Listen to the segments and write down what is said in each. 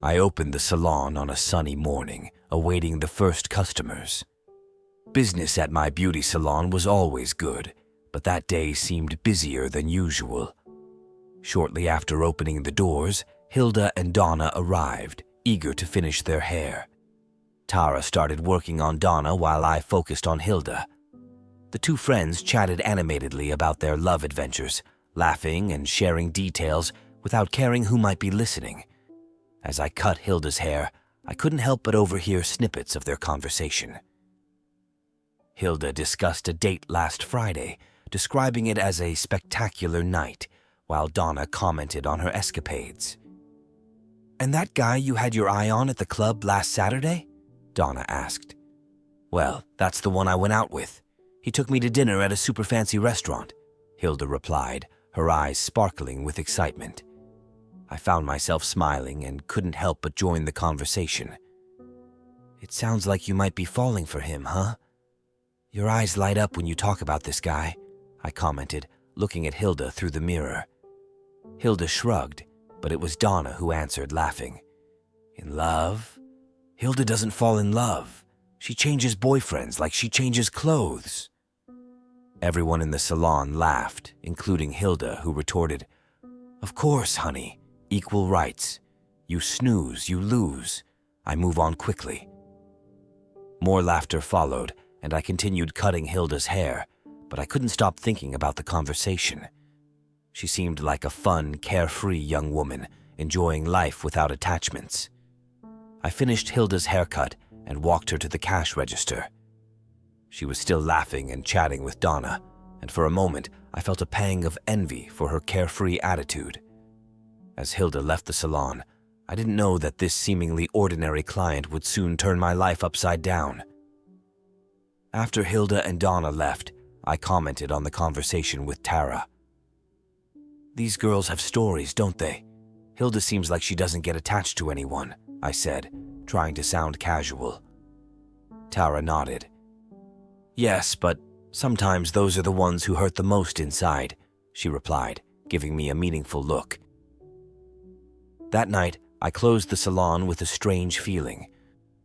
I opened the salon on a sunny morning, awaiting the first customers. Business at my beauty salon was always good, but that day seemed busier than usual. Shortly after opening the doors, Hilda and Donna arrived, eager to finish their hair. Tara started working on Donna while I focused on Hilda. The two friends chatted animatedly about their love adventures, laughing and sharing details without caring who might be listening. As I cut Hilda's hair, I couldn't help but overhear snippets of their conversation. Hilda discussed a date last Friday, describing it as a spectacular night, while Donna commented on her escapades. "And that guy you had your eye on at the club last Saturday?" Donna asked. "Well, that's the one I went out with. He took me to dinner at a super fancy restaurant," Hilda replied, her eyes sparkling with excitement. I found myself smiling and couldn't help but join the conversation. "It sounds like you might be falling for him, huh? Your eyes light up when you talk about this guy," I commented, looking at Hilda through the mirror. Hilda shrugged, but it was Donna who answered, laughing. "In love? Hilda doesn't fall in love. She changes boyfriends like she changes clothes." Everyone in the salon laughed, including Hilda, who retorted, "Of course, honey. Equal rights. You snooze, you lose. I move on quickly." More laughter followed, and I continued cutting Hilda's hair, but I couldn't stop thinking about the conversation. She seemed like a fun, carefree young woman, enjoying life without attachments. I finished Hilda's haircut and walked her to the cash register. She was still laughing and chatting with Donna, and for a moment I felt a pang of envy for her carefree attitude. As Hilda left the salon, I didn't know that this seemingly ordinary client would soon turn my life upside down. After Hilda and Donna left, I commented on the conversation with Tara. "These girls have stories, don't they? Hilda seems like she doesn't get attached to anyone," I said, trying to sound casual. Tara nodded. "Yes, but sometimes those are the ones who hurt the most inside," she replied, giving me a meaningful look. That night, I closed the salon with a strange feeling.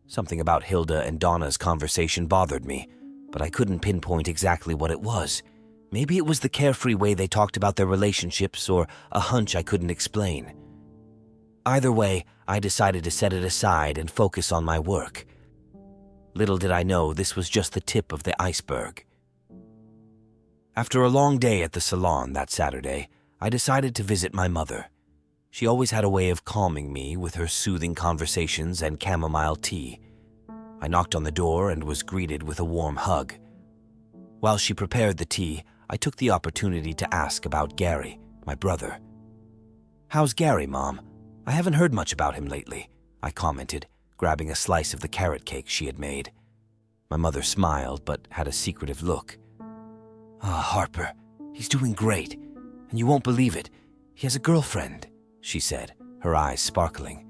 Something about Hilda and Donna's conversation bothered me, but I couldn't pinpoint exactly what it was. Maybe it was the carefree way they talked about their relationships or a hunch I couldn't explain. Either way, I decided to set it aside and focus on my work. Little did I know this was just the tip of the iceberg. After a long day at the salon that Saturday, I decided to visit my mother. She always had a way of calming me with her soothing conversations and chamomile tea. I knocked on the door and was greeted with a warm hug. While she prepared the tea, I took the opportunity to ask about Gary, my brother. "How's Gary, Mom? I haven't heard much about him lately," I commented, grabbing a slice of the carrot cake she had made. My mother smiled but had a secretive look. Harper, he's doing great, and you won't believe it. He has a girlfriend," she said, her eyes sparkling.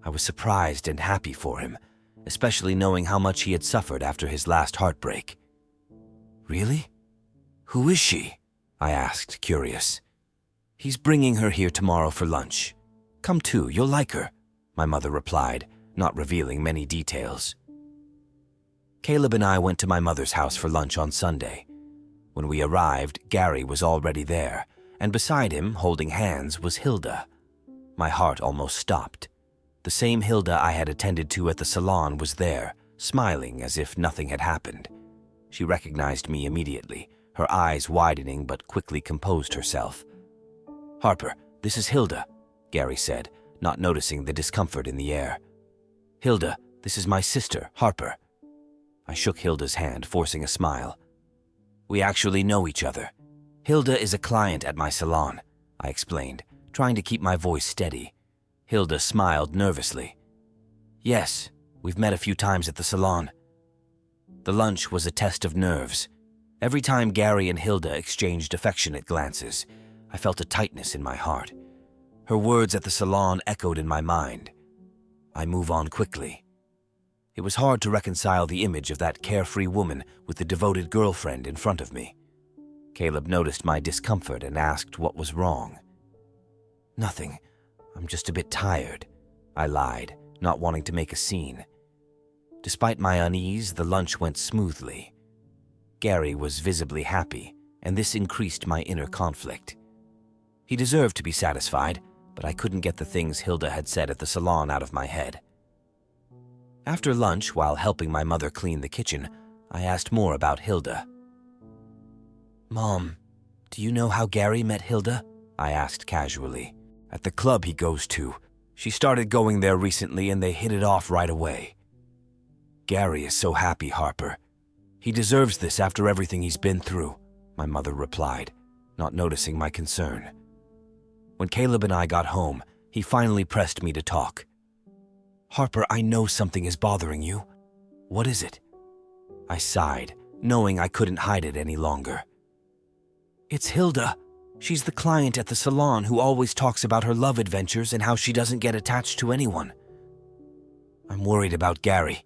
I was surprised and happy for him, especially knowing how much he had suffered after his last heartbreak. "Really? Who is she?" I asked, curious. "He's bringing her here tomorrow for lunch. Come too, you'll like her," my mother replied, not revealing many details. Caleb and I went to my mother's house for lunch on Sunday. When we arrived, Gary was already there, and beside him, holding hands, was Hilda. My heart almost stopped. The same Hilda I had attended to at the salon was there, smiling as if nothing had happened. She recognized me immediately, her eyes widening but quickly composed herself. "Harper, this is Hilda," Gary said, not noticing the discomfort in the air. "Hilda, this is my sister, Harper." I shook Hilda's hand, forcing a smile. "We actually know each other. Hilda is a client at my salon," I explained, trying to keep my voice steady. Hilda smiled nervously. "Yes, we've met a few times at the salon." The lunch was a test of nerves. Every time Gary and Hilda exchanged affectionate glances, I felt a tightness in my heart. Her words at the salon echoed in my mind. I move on quickly. It was hard to reconcile the image of that carefree woman with the devoted girlfriend in front of me. Caleb noticed my discomfort and asked what was wrong. "Nothing. I'm just a bit tired," I lied, not wanting to make a scene. Despite my unease, the lunch went smoothly. Gary was visibly happy, and this increased my inner conflict. He deserved to be satisfied, but I couldn't get the things Hilda had said at the salon out of my head. After lunch, while helping my mother clean the kitchen, I asked more about Hilda. "Mom, do you know how Gary met Hilda?" I asked casually. "At the club he goes to. She started going there recently and they hit it off right away. Gary is so happy, Harper. He deserves this after everything he's been through," my mother replied, not noticing my concern. When Caleb and I got home, he finally pressed me to talk. "Harper, I know something is bothering you. What is it?" I sighed, knowing I couldn't hide it any longer. "It's Hilda. She's the client at the salon who always talks about her love adventures and how she doesn't get attached to anyone." "I'm worried about Gary,"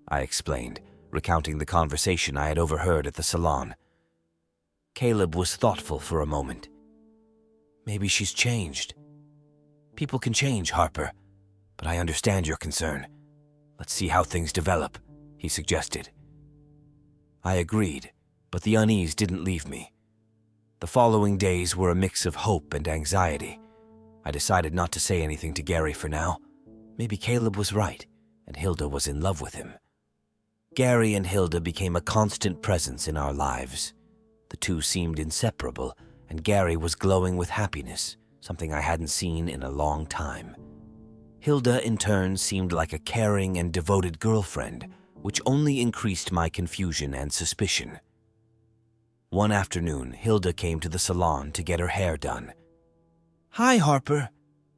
I explained, recounting the conversation I had overheard at the salon. Caleb was thoughtful for a moment. "Maybe she's changed. People can change, Harper, but I understand your concern. Let's see how things develop," he suggested. I agreed, but the unease didn't leave me. The following days were a mix of hope and anxiety. I decided not to say anything to Gary for now. Maybe Caleb was right, and Hilda was in love with him. Gary and Hilda became a constant presence in our lives. The two seemed inseparable, and Gary was glowing with happiness, something I hadn't seen in a long time. Hilda, in turn, seemed like a caring and devoted girlfriend, which only increased my confusion and suspicion. One afternoon, Hilda came to the salon to get her hair done. "Hi, Harper.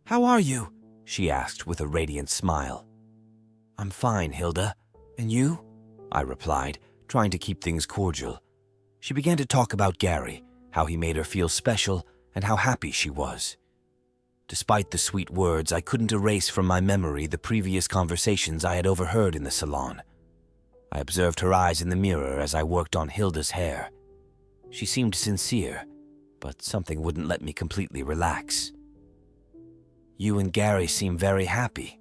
How are you?" she asked with a radiant smile. "I'm fine, Hilda. And you?" I replied, trying to keep things cordial. She began to talk about Gary, how he made her feel special, and how happy she was. Despite the sweet words, I couldn't erase from my memory the previous conversations I had overheard in the salon. I observed her eyes in the mirror as I worked on Hilda's hair. She seemed sincere, but something wouldn't let me completely relax. "You and Gary seem very happy,"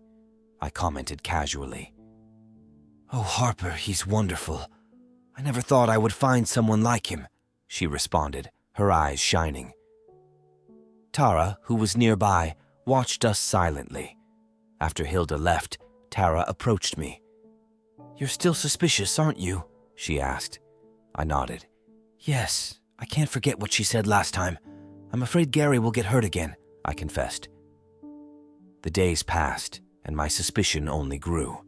I commented casually. "Oh, Harper, he's wonderful. I never thought I would find someone like him," she responded, her eyes shining. Tara, who was nearby, watched us silently. After Hilda left, Tara approached me. "You're still suspicious, aren't you?" she asked. I nodded. "Yes, I can't forget what she said last time. I'm afraid Gary will get hurt again," I confessed. The days passed, and my suspicion only grew.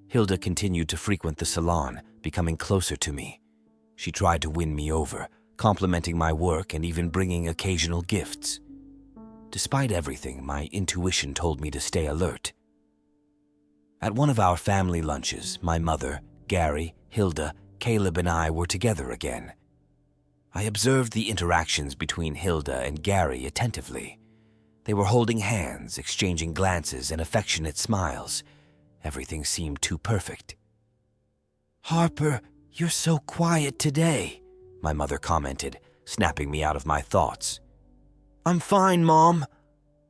Hilda continued to frequent the salon, becoming closer to me. She tried to win me over, complimenting my work and even bringing occasional gifts. Despite everything, my intuition told me to stay alert. At one of our family lunches, my mother, Gary, Hilda, Caleb, and I were together again. I observed the interactions between Hilda and Gary attentively. They were holding hands, exchanging glances and affectionate smiles. Everything seemed too perfect. "Harper, you're so quiet today," my mother commented, snapping me out of my thoughts. "I'm fine, Mom.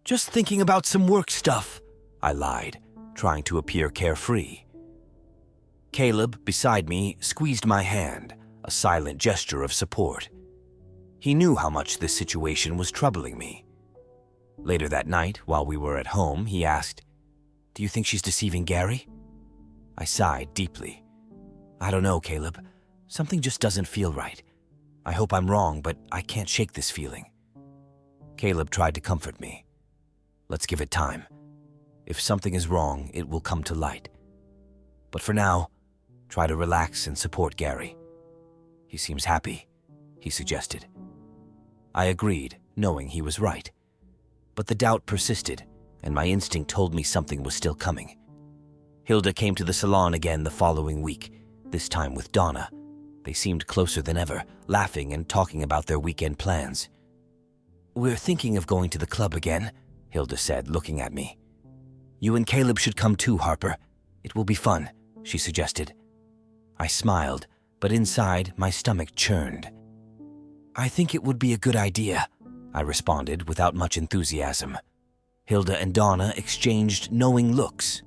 Just thinking about some work stuff," I lied, trying to appear carefree. Caleb, beside me, squeezed my hand, a silent gesture of support. He knew how much this situation was troubling me. Later that night, while we were at home, he asked, "Do you think she's deceiving Gary?" I sighed deeply. "I don't know, Caleb. Something just doesn't feel right. I hope I'm wrong, but I can't shake this feeling." Caleb tried to comfort me. "Let's give it time. If something is wrong, it will come to light. But for now, try to relax and support Gary. He seems happy," he suggested. I agreed, knowing he was right. But the doubt persisted, and my instinct told me something was still coming. Hilda came to the salon again the following week, this time with Donna. They seemed closer than ever, laughing and talking about their weekend plans. "We're thinking of going to the club again," Hilda said, looking at me. "You and Caleb should come too, Harper. It will be fun," she suggested. I smiled, but inside my stomach churned. "I think it would be a good idea," I responded without much enthusiasm. Hilda and Donna exchanged knowing looks.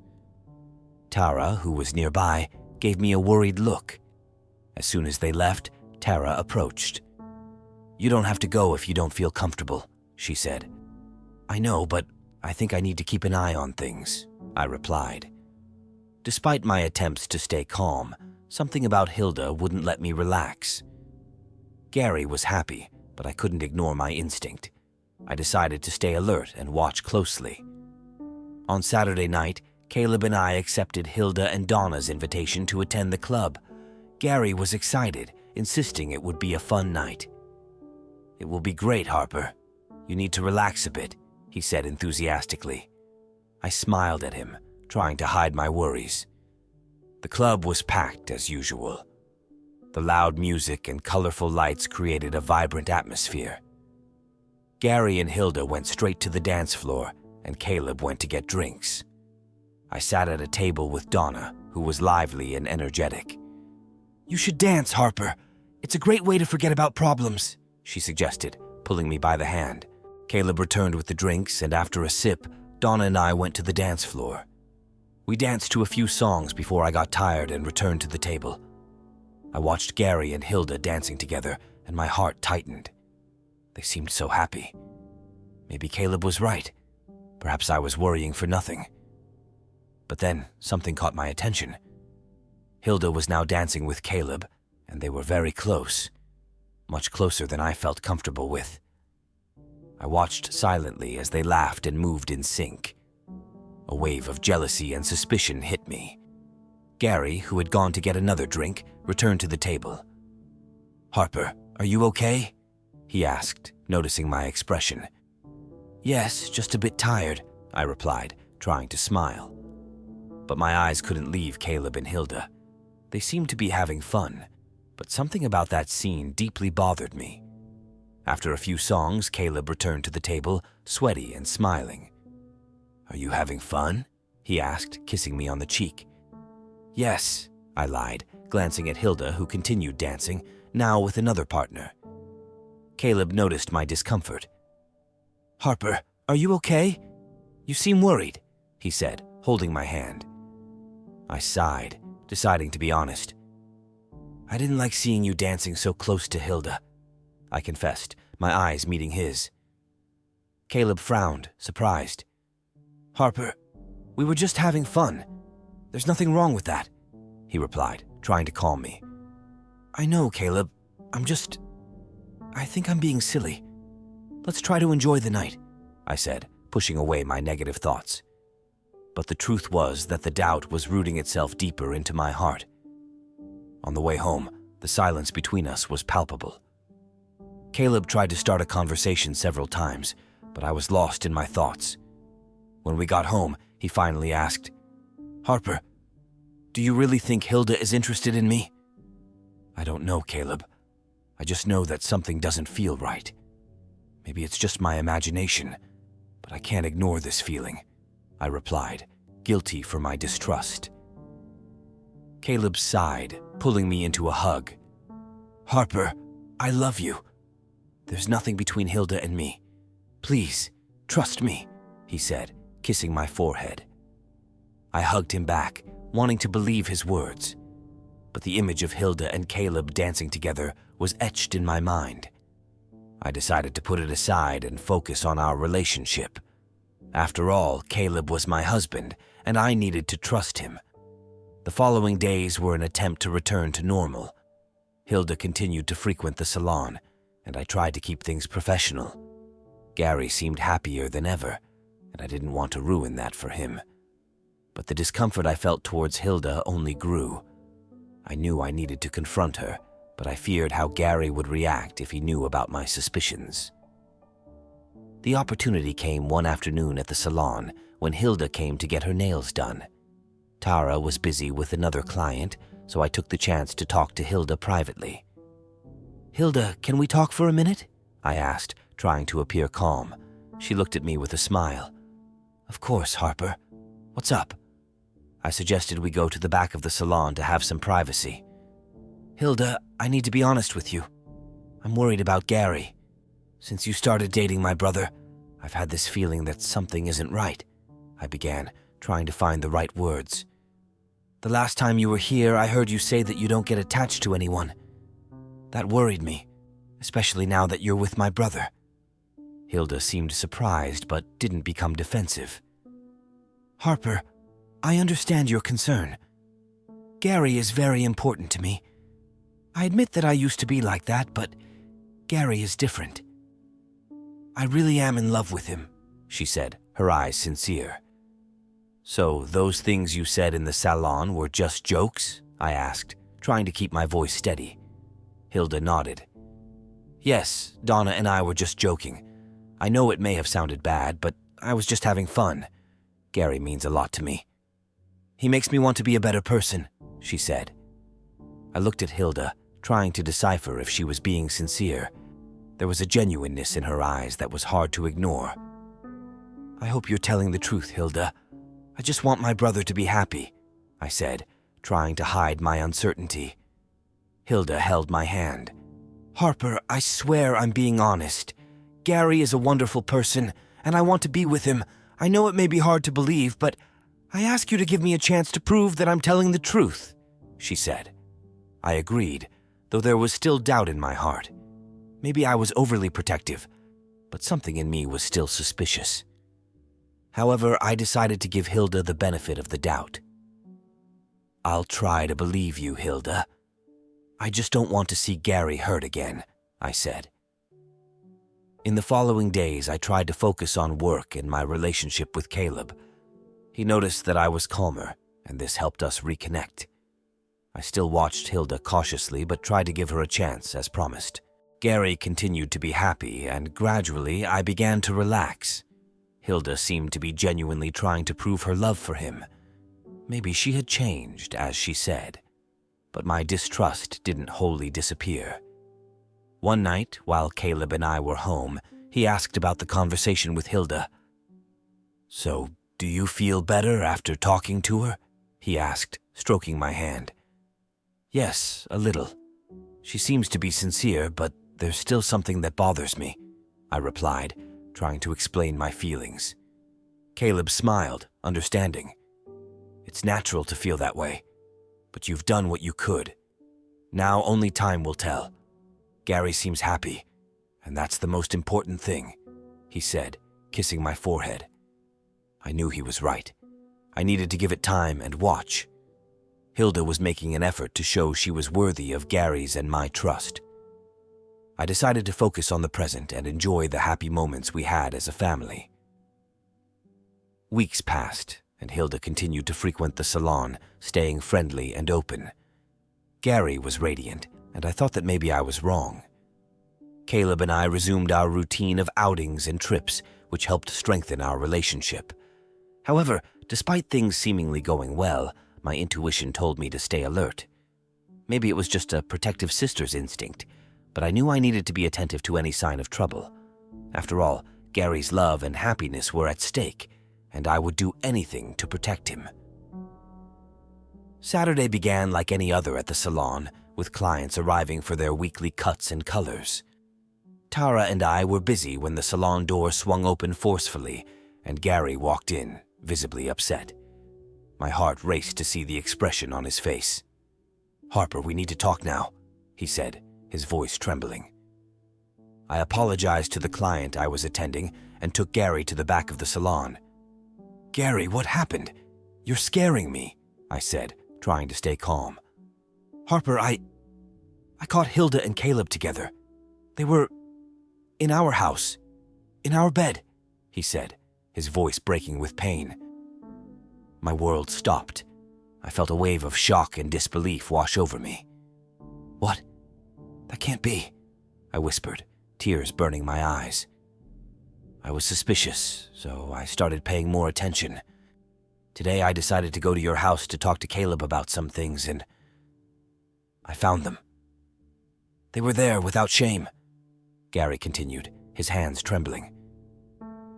Tara, who was nearby, gave me a worried look. As soon as they left, Tara approached. "You don't have to go if you don't feel comfortable," she said. "I know, but I think I need to keep an eye on things," I replied. Despite my attempts to stay calm, something about Hilda wouldn't let me relax. Gary was happy, but I couldn't ignore my instinct. I decided to stay alert and watch closely. On Saturday night, Caleb and I accepted Hilda and Donna's invitation to attend the club. Gary was excited, insisting it would be a fun night. "It will be great, Harper. You need to relax a bit," he said enthusiastically. I smiled at him, trying to hide my worries. The club was packed as usual. The loud music and colorful lights created a vibrant atmosphere. Gary and Hilda went straight to the dance floor, and Caleb went to get drinks. I sat at a table with Donna, who was lively and energetic. "You should dance, Harper. It's a great way to forget about problems," she suggested, pulling me by the hand. Caleb returned with the drinks, and after a sip, Donna and I went to the dance floor. We danced to a few songs before I got tired and returned to the table. I watched Gary and Hilda dancing together, and my heart tightened. They seemed so happy. Maybe Caleb was right. Perhaps I was worrying for nothing. But then something caught my attention. Hilda was now dancing with Caleb, and they were very close, much closer than I felt comfortable with. I watched silently as they laughed and moved in sync. A wave of jealousy and suspicion hit me. Gary, who had gone to get another drink, returned to the table. "Harper, are you okay?" he asked, noticing my expression. "Yes, just a bit tired," I replied, trying to smile. But my eyes couldn't leave Caleb and Hilda. They seemed to be having fun, but something about that scene deeply bothered me. After a few songs, Caleb returned to the table, sweaty and smiling. "Are you having fun?" he asked, kissing me on the cheek. "Yes," I lied, glancing at Hilda, who continued dancing, now with another partner. Caleb noticed my discomfort. "Harper, are you okay? You seem worried," he said, holding my hand. I sighed, deciding to be honest. "I didn't like seeing you dancing so close to Hilda," I confessed, my eyes meeting his. Caleb frowned, surprised. "Harper, we were just having fun. There's nothing wrong with that," he replied, trying to calm me. "I know, Caleb. I think I'm being silly. Let's try to enjoy the night," I said, pushing away my negative thoughts. But the truth was that the doubt was rooting itself deeper into my heart. On the way home, the silence between us was palpable. Caleb tried to start a conversation several times, but I was lost in my thoughts. When we got home, he finally asked, "Harper, do you really think Hilda is interested in me?" "I don't know, Caleb. I just know that something doesn't feel right. Maybe it's just my imagination, but I can't ignore this feeling," I replied, guilty for my distrust. Caleb sighed, pulling me into a hug. "Harper, I love you. There's nothing between Hilda and me. Please, trust me," he said, kissing my forehead. I hugged him back, wanting to believe his words. But the image of Hilda and Caleb dancing together was etched in my mind. I decided to put it aside and focus on our relationship. After all, Caleb was my husband, and I needed to trust him. The following days were an attempt to return to normal. Hilda continued to frequent the salon, and I tried to keep things professional. Gary seemed happier than ever, and I didn't want to ruin that for him. But the discomfort I felt towards Hilda only grew. I knew I needed to confront her, but I feared how Gary would react if he knew about my suspicions. The opportunity came one afternoon at the salon when Hilda came to get her nails done. Tara was busy with another client, so I took the chance to talk to Hilda privately. "Hilda, can we talk for a minute?" I asked, trying to appear calm. She looked at me with a smile. "Of course, Harper. What's up?" I suggested we go to the back of the salon to have some privacy. "Hilda, I need to be honest with you. I'm worried about Gary. Since you started dating my brother, I've had this feeling that something isn't right, I began, trying to find the right words. The last time you were here, I heard you say that you don't get attached to anyone. That worried me, especially now that you're with my brother. Hilda seemed surprised but didn't become defensive. Harper, I understand your concern. Gary is very important to me. I admit that I used to be like that, but Gary is different. I really am in love with him, she said, her eyes sincere. So those things you said in the salon were just jokes? I asked, trying to keep my voice steady. Hilda nodded. Yes, Donna and I were just joking. I know it may have sounded bad, but I was just having fun. Gary means a lot to me. He makes me want to be a better person, she said. I looked at Hilda, trying to decipher if she was being sincere. There was a genuineness in her eyes that was hard to ignore. I hope you're telling the truth, Hilda. I just want my brother to be happy, I said, trying to hide my uncertainty. Hilda held my hand. Harper, I swear I'm being honest. Gary is a wonderful person, and I want to be with him. I know it may be hard to believe, but I ask you to give me a chance to prove that I'm telling the truth, she said. I agreed, though there was still doubt in my heart. Maybe I was overly protective, but something in me was still suspicious. However, I decided to give Hilda the benefit of the doubt. I'll try to believe you, Hilda. I just don't want to see Gary hurt again, I said. In the following days, I tried to focus on work and my relationship with Caleb. He noticed that I was calmer, and this helped us reconnect. I still watched Hilda cautiously, but tried to give her a chance, as promised. Gary continued to be happy, and gradually I began to relax. Hilda seemed to be genuinely trying to prove her love for him. Maybe she had changed, as she said. But my distrust didn't wholly disappear. One night, while Caleb and I were home, he asked about the conversation with Hilda. So, do you feel better after talking to her? He asked, stroking my hand. Yes, a little. She seems to be sincere, but there's still something that bothers me, I replied, trying to explain my feelings. Caleb smiled, understanding. It's natural to feel that way, but you've done what you could. Now only time will tell. Gary seems happy, and that's the most important thing, he said, kissing my forehead. I knew he was right. I needed to give it time and watch. Hilda was making an effort to show she was worthy of Gary's and my trust. I decided to focus on the present and enjoy the happy moments we had as a family. Weeks passed, and Hilda continued to frequent the salon, staying friendly and open. Gary was radiant, and I thought that maybe I was wrong. Caleb and I resumed our routine of outings and trips, which helped strengthen our relationship. However, despite things seemingly going well, my intuition told me to stay alert. Maybe it was just a protective sister's instinct, but I knew I needed to be attentive to any sign of trouble. After all, Gary's love and happiness were at stake, and I would do anything to protect him. Saturday began like any other at the salon, with clients arriving for their weekly cuts and colors. Tara and I were busy when the salon door swung open forcefully, and Gary walked in, visibly upset. My heart raced to see the expression on his face. Harper, we need to talk now, he said, his voice trembling. I apologized to the client I was attending and took Gary to the back of the salon. Gary, what happened? You're scaring me, I said, trying to stay calm. Harper, I caught Hilda and Caleb together. They were in our house, in our bed, he said, his voice breaking with pain. My world stopped. I felt a wave of shock and disbelief wash over me. What? That can't be, I whispered, tears burning my eyes. I was suspicious, so I started paying more attention. Today I decided to go to your house to talk to Caleb about some things, and I found them. They were there without shame, Gary continued, his hands trembling.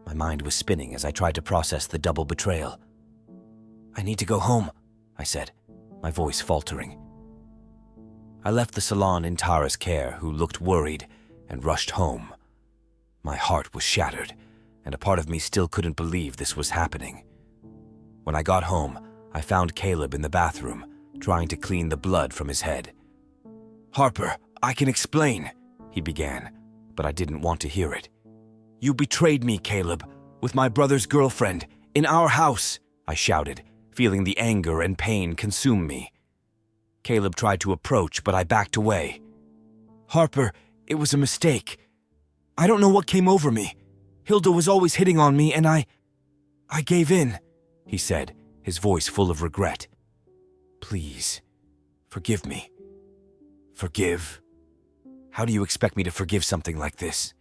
My mind was spinning as I tried to process the double betrayal. I need to go home, I said, my voice faltering. I left the salon in Tara's care, who looked worried, and rushed home. My heart was shattered, and a part of me still couldn't believe this was happening. When I got home, I found Caleb in the bathroom, trying to clean the blood from his head. "Harper, I can explain," he began, but I didn't want to hear it. "You betrayed me, Caleb, with my brother's girlfriend, in our house," I shouted, feeling the anger and pain consume me. Caleb tried to approach, but I backed away. "Harper, it was a mistake. I don't know what came over me. Hilda was always hitting on me, and I gave in," he said, his voice full of regret. "Please, forgive me." "Forgive? How do you expect me to forgive something like this?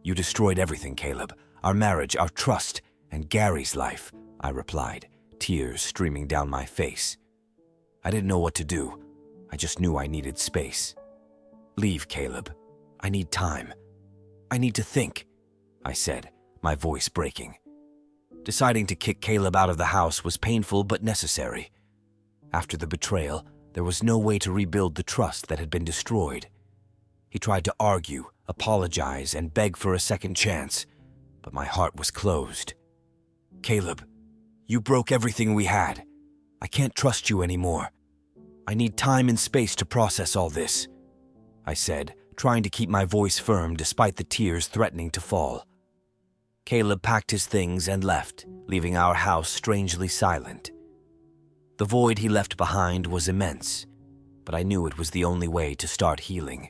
You destroyed everything, Caleb. Our marriage, our trust, and Gary's life," I replied, tears streaming down my face. I didn't know what to do. I just knew I needed space. "Leave, Caleb. I need time. I need to think," I said, my voice breaking. Deciding to kick Caleb out of the house was painful but necessary. After the betrayal, there was no way to rebuild the trust that had been destroyed. He tried to argue, apologize, and beg for a second chance, but my heart was closed. "Caleb, you broke everything we had. I can't trust you anymore. I need time and space to process all this," I said, trying to keep my voice firm despite the tears threatening to fall. Caleb packed his things and left, leaving our house strangely silent. The void he left behind was immense, but I knew it was the only way to start healing.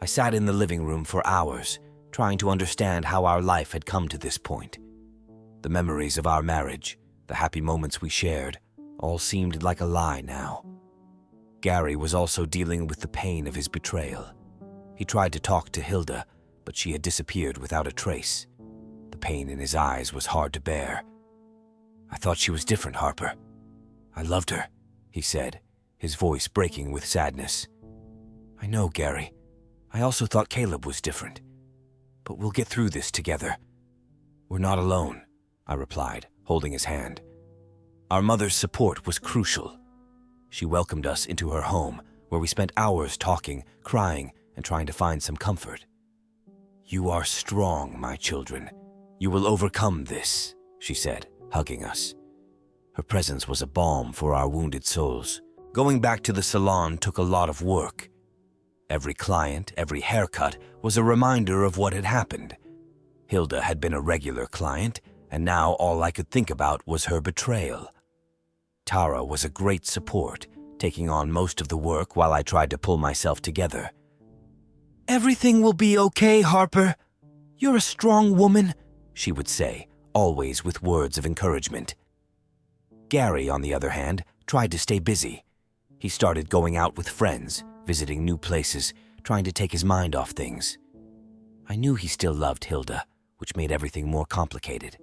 I sat in the living room for hours, trying to understand how our life had come to this point. The memories of our marriage, the happy moments we shared, all seemed like a lie now. Gary was also dealing with the pain of his betrayal. He tried to talk to Hilda, but she had disappeared without a trace. The pain in his eyes was hard to bear. "I thought she was different, Harper. I loved her," he said, his voice breaking with sadness. "I know, Gary. I also thought Caleb was different. But we'll get through this together." "We're not alone," I replied, holding his hand. Our mother's support was crucial. She welcomed us into her home, where we spent hours talking, crying, and trying to find some comfort. "You are strong, my children. You will overcome this," she said, hugging us. Her presence was a balm for our wounded souls. Going back to the salon took a lot of work. Every client, every haircut was a reminder of what had happened. Hilda had been a regular client, and now all I could think about was her betrayal. Tara was a great support, taking on most of the work while I tried to pull myself together. "Everything will be okay, Harper. You're a strong woman," she would say, always with words of encouragement. Gary, on the other hand, tried to stay busy. He started going out with friends, visiting new places, trying to take his mind off things. I knew he still loved Hilda, which made everything more complicated.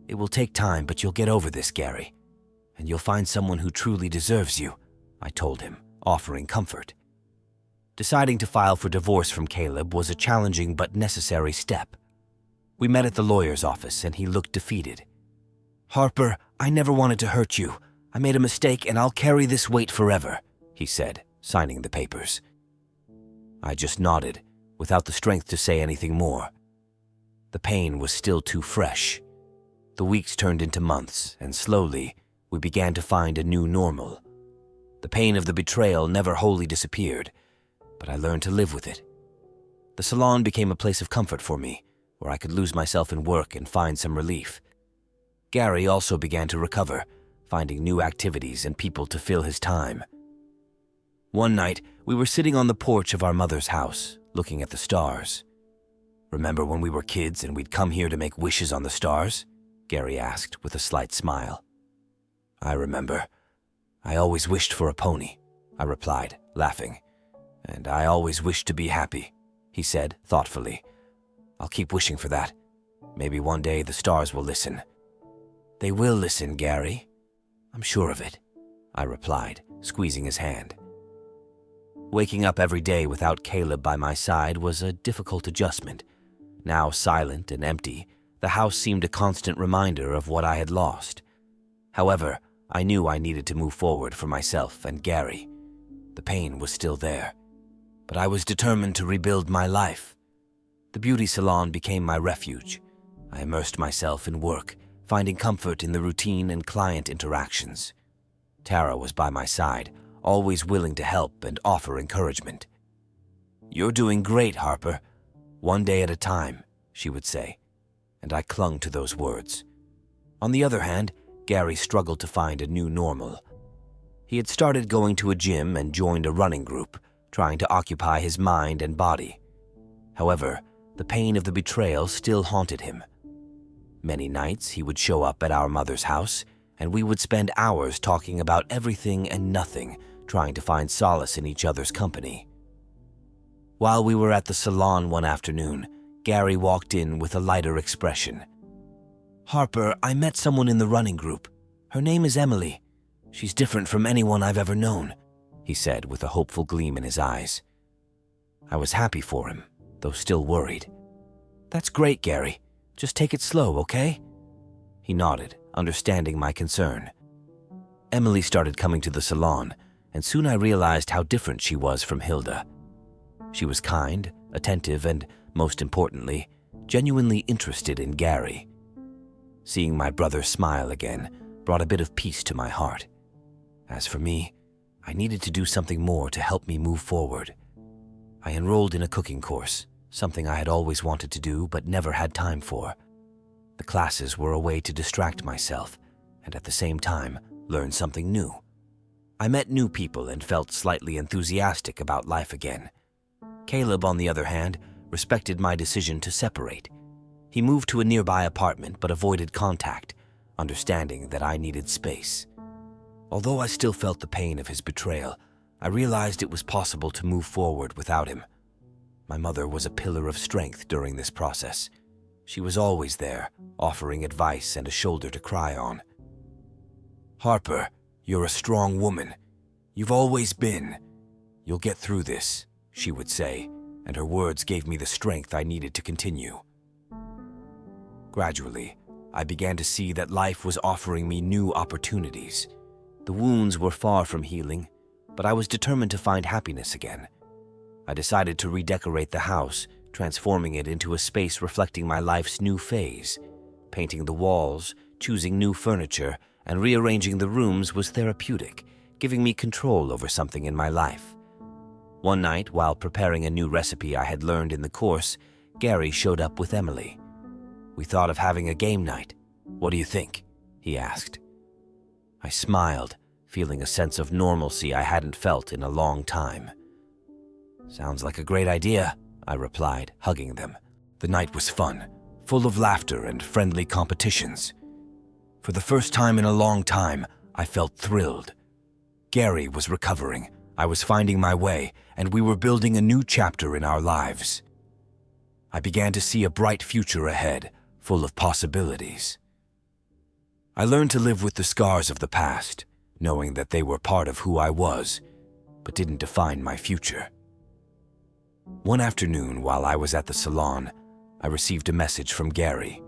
"It will take time, but you'll get over this, Gary. And you'll find someone who truly deserves you," I told him, offering comfort. Deciding to file for divorce from Caleb was a challenging but necessary step. We met at the lawyer's office, and he looked defeated. "Harper, I never wanted to hurt you. I made a mistake, and I'll carry this weight forever," he said, signing the papers. I just nodded, without the strength to say anything more. The pain was still too fresh. The weeks turned into months, and slowly, we began to find a new normal. The pain of the betrayal never wholly disappeared, but I learned to live with it. The salon became a place of comfort for me, where I could lose myself in work and find some relief. Gary also began to recover, finding new activities and people to fill his time. One night, we were sitting on the porch of our mother's house, looking at the stars. "Remember when we were kids and we'd come here to make wishes on the stars?" Gary asked with a slight smile. "I remember. I always wished for a pony," I replied, laughing. "And I always wished to be happy," he said thoughtfully. "I'll keep wishing for that. Maybe one day the stars will listen." "They will listen, Gary. I'm sure of it," I replied, squeezing his hand. Waking up every day without Caleb by my side was a difficult adjustment. Now silent and empty, the house seemed a constant reminder of what I had lost. However, I knew I needed to move forward for myself and Gary. The pain was still there, but I was determined to rebuild my life. The beauty salon became my refuge, I immersed myself in work, finding comfort in the routine and client interactions. Tara was by my side, always willing to help and offer encouragement. "You're doing great, Harper. One day at a time," she would say, and I clung to those words. On the other hand, Gary struggled to find a new normal. He had started going to a gym and joined a running group, trying to occupy his mind and body. However, the pain of the betrayal still haunted him. Many nights he would show up at our mother's house, and we would spend hours talking about everything and nothing, trying to find solace in each other's company. While we were at the salon one afternoon, Gary walked in with a lighter expression. "Harper, I met someone in the running group. Her name is Emily. She's different from anyone I've ever known," he said with a hopeful gleam in his eyes. I was happy for him, though still worried. "That's great, Gary. Just take it slow, okay?" He nodded, understanding my concern. Emily started coming to the salon, and soon I realized how different she was from Hilda. She was kind, attentive, and, most importantly, genuinely interested in Gary. Seeing my brother smile again brought a bit of peace to my heart. As for me, I needed to do something more to help me move forward. I enrolled in a cooking course, something I had always wanted to do but never had time for. The classes were a way to distract myself and at the same time learn something new. I met new people and felt slightly enthusiastic about life again. Caleb, on the other hand, respected my decision to separate. He moved to a nearby apartment but avoided contact, understanding that I needed space. Although I still felt the pain of his betrayal, I realized it was possible to move forward without him. My mother was a pillar of strength during this process. She was always there, offering advice and a shoulder to cry on. "Harper, you're a strong woman. You've always been. You'll get through this," she would say, and her words gave me the strength I needed to continue. Gradually, I began to see that life was offering me new opportunities. The wounds were far from healing, but I was determined to find happiness again. I decided to redecorate the house, transforming it into a space reflecting my life's new phase. Painting the walls, choosing new furniture, and rearranging the rooms was therapeutic, giving me control over something in my life. One night, while preparing a new recipe I had learned in the course, Gary showed up with Emily. "We thought of having a game night. What do you think?" he asked. I smiled, feeling a sense of normalcy I hadn't felt in a long time. "Sounds like a great idea," I replied, hugging them. The night was fun, full of laughter and friendly competitions. For the first time in a long time, I felt thrilled. Gary was recovering, I was finding my way, and we were building a new chapter in our lives. I began to see a bright future ahead, full of possibilities. I learned to live with the scars of the past, knowing that they were part of who I was, but didn't define my future. One afternoon, while I was at the salon, I received a message from Gary.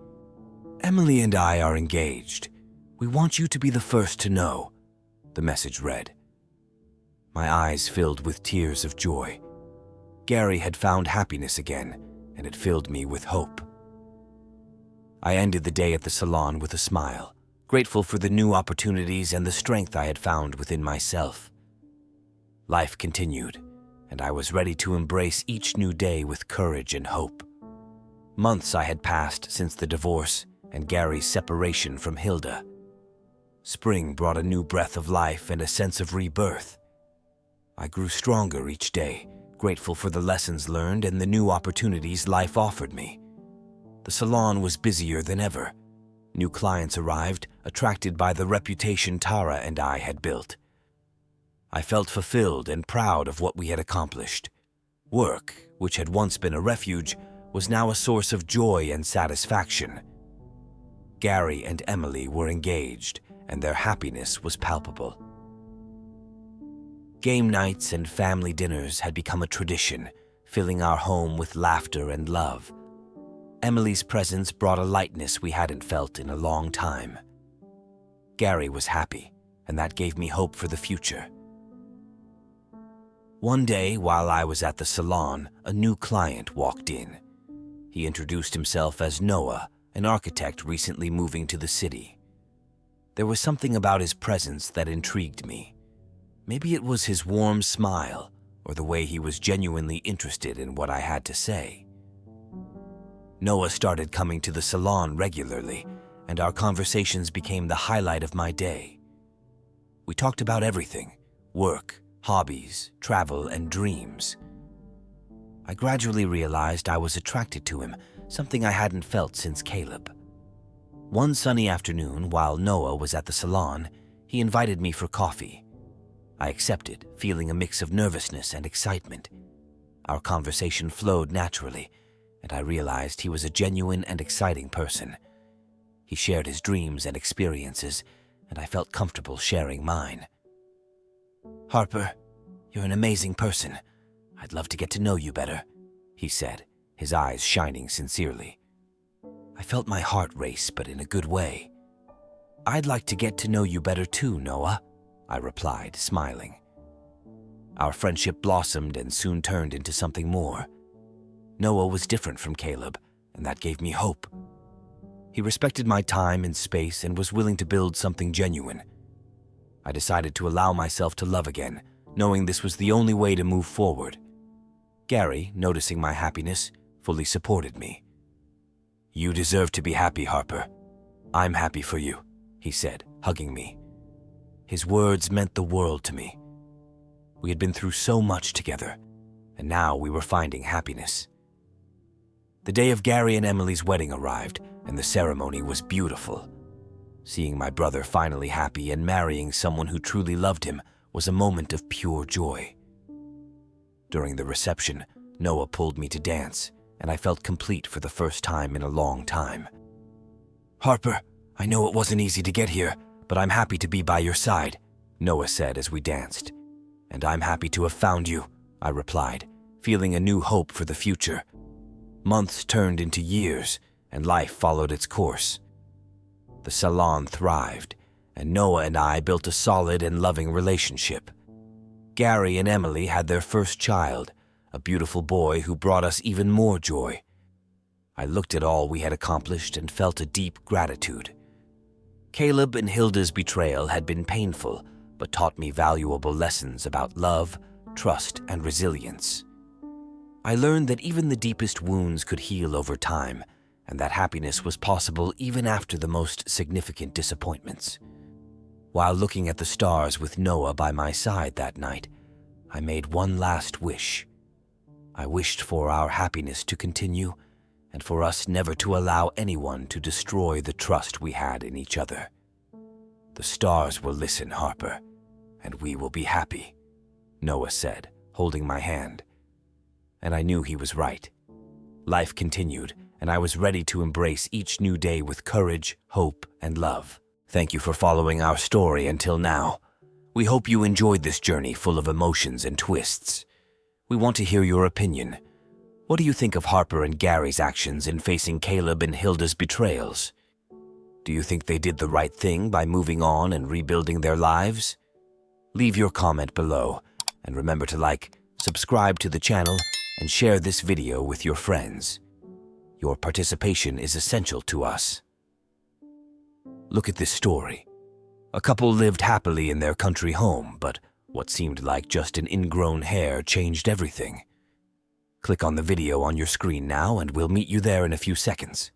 "Emily and I are engaged. We want you to be the first to know," the message read. My eyes filled with tears of joy. Gary had found happiness again, and it filled me with hope. I ended the day at the salon with a smile, grateful for the new opportunities and the strength I had found within myself. Life continued, and I was ready to embrace each new day with courage and hope. Months I had passed since the divorce and Gary's separation from Hilda. Spring brought a new breath of life and a sense of rebirth. I grew stronger each day, grateful for the lessons learned and the new opportunities life offered me. The salon was busier than ever. New clients arrived, attracted by the reputation Tara and I had built. I felt fulfilled and proud of what we had accomplished. Work, which had once been a refuge, was now a source of joy and satisfaction. Gary and Emily were engaged, and their happiness was palpable. Game nights and family dinners had become a tradition, filling our home with laughter and love. Emily's presence brought a lightness we hadn't felt in a long time. Gary was happy, and that gave me hope for the future. One day, while I was at the salon, a new client walked in. He introduced himself as Noah, an architect recently moving to the city. There was something about his presence that intrigued me. Maybe it was his warm smile or the way he was genuinely interested in what I had to say. Noah started coming to the salon regularly, and our conversations became the highlight of my day. We talked about everything: work, hobbies, travel, and dreams. I gradually realized I was attracted to him, something I hadn't felt since Caleb. One sunny afternoon, while Noah was at the salon, he invited me for coffee. I accepted, feeling a mix of nervousness and excitement. Our conversation flowed naturally, and I realized he was a genuine and exciting person. He shared his dreams and experiences, and I felt comfortable sharing mine. "Harper, you're an amazing person. I'd love to get to know you better," he said, his eyes shining sincerely. I felt my heart race, but in a good way. "I'd like to get to know you better too, Noah," I replied, smiling. Our friendship blossomed and soon turned into something more. Noah was different from Caleb, and that gave me hope. He respected my time and space and was willing to build something genuine. I decided to allow myself to love again, knowing this was the only way to move forward. Gary, noticing my happiness, fully supported me. "You deserve to be happy, Harper. I'm happy for you," he said, hugging me. His words meant the world to me. We had been through so much together, and now we were finding happiness. The day of Gary and Emily's wedding arrived, and the ceremony was beautiful. Seeing my brother finally happy and marrying someone who truly loved him was a moment of pure joy. During the reception, Noah pulled me to dance, and I felt complete for the first time in a long time. "Harper, I know it wasn't easy to get here, but I'm happy to be by your side," Noah said as we danced. "And I'm happy to have found you," I replied, feeling a new hope for the future. Months turned into years, and life followed its course. The salon thrived, and Noah and I built a solid and loving relationship. Gary and Emily had their first child, a beautiful boy who brought us even more joy. I looked at all we had accomplished and felt a deep gratitude. Caleb and Hilda's betrayal had been painful, but taught me valuable lessons about love, trust, and resilience. I learned that even the deepest wounds could heal over time, and that happiness was possible even after the most significant disappointments. While looking at the stars with Noah by my side that night, I made one last wish. I wished for our happiness to continue, and for us never to allow anyone to destroy the trust we had in each other. "The stars will listen, Harper, and we will be happy," Noah said, holding my hand. And I knew he was right. Life continued, and I was ready to embrace each new day with courage, hope, and love. Thank you for following our story until now. We hope you enjoyed this journey full of emotions and twists. We want to hear your opinion. What do you think of Harper and Gary's actions in facing Caleb and Hilda's betrayals? Do you think they did the right thing by moving on and rebuilding their lives? Leave your comment below, and remember to like, subscribe to the channel, and share this video with your friends. Your participation is essential to us. Look at this story. A couple lived happily in their country home, but what seemed like just an ingrown hair changed everything. Click on the video on your screen now, and we'll meet you there in a few seconds.